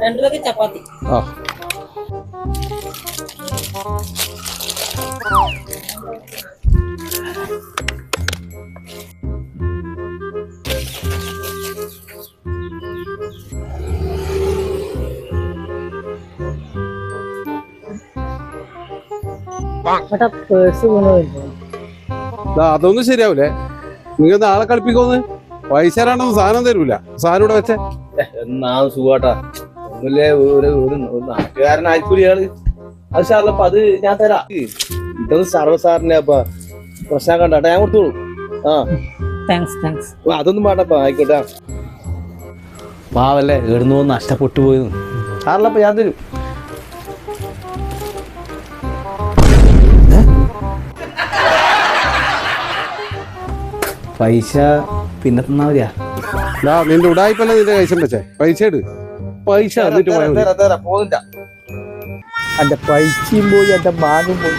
2 ചപ്പാത്തി. ആ അതൊന്നും ശരിയാവൂലേ. നിങ്ങൾ നാളെ കളിപ്പിക്കോന്ന് പൈസ തരാണ്ടൊന്നും സാധനം തരൂല. സാധനം ഇവിടെ വെച്ചേ എന്നാ സുഖാട്ടാ. ഒന്നുമില്ലേ, ഒരു നാട്ടുകാരനായിക്കൂലി ഇയാള്. അത് സാറിനപ്പ അത് ഞാൻ തരാം. ഇതൊന്നും സർവ്വസാറിന്റെ അപ്പ പ്രശ്നം കണ്ടാ ഞാൻ കൊടുത്തോളൂ. ആ അതൊന്നും വേണ്ടപ്പ, ആയിക്കോട്ടെ. പാവല്ലേ, എവിടുന്നോ നഷ്ടപ്പെട്ടു പോയത്. സാറിനപ്പ ഞാൻ തരും. പൈസ പിന്നെ തന്നാ മതിയാ. നിന്റെ ഉടായിപ്പല്ല നിന്റെ കൈശം വെച്ചേ. പൈസ എടു. പൈസ എന്നിട്ട് പോയാൽ പോകുന്നില്ല. എന്റെ പൈസയും പോയി, എന്റെ മാനും പോയി.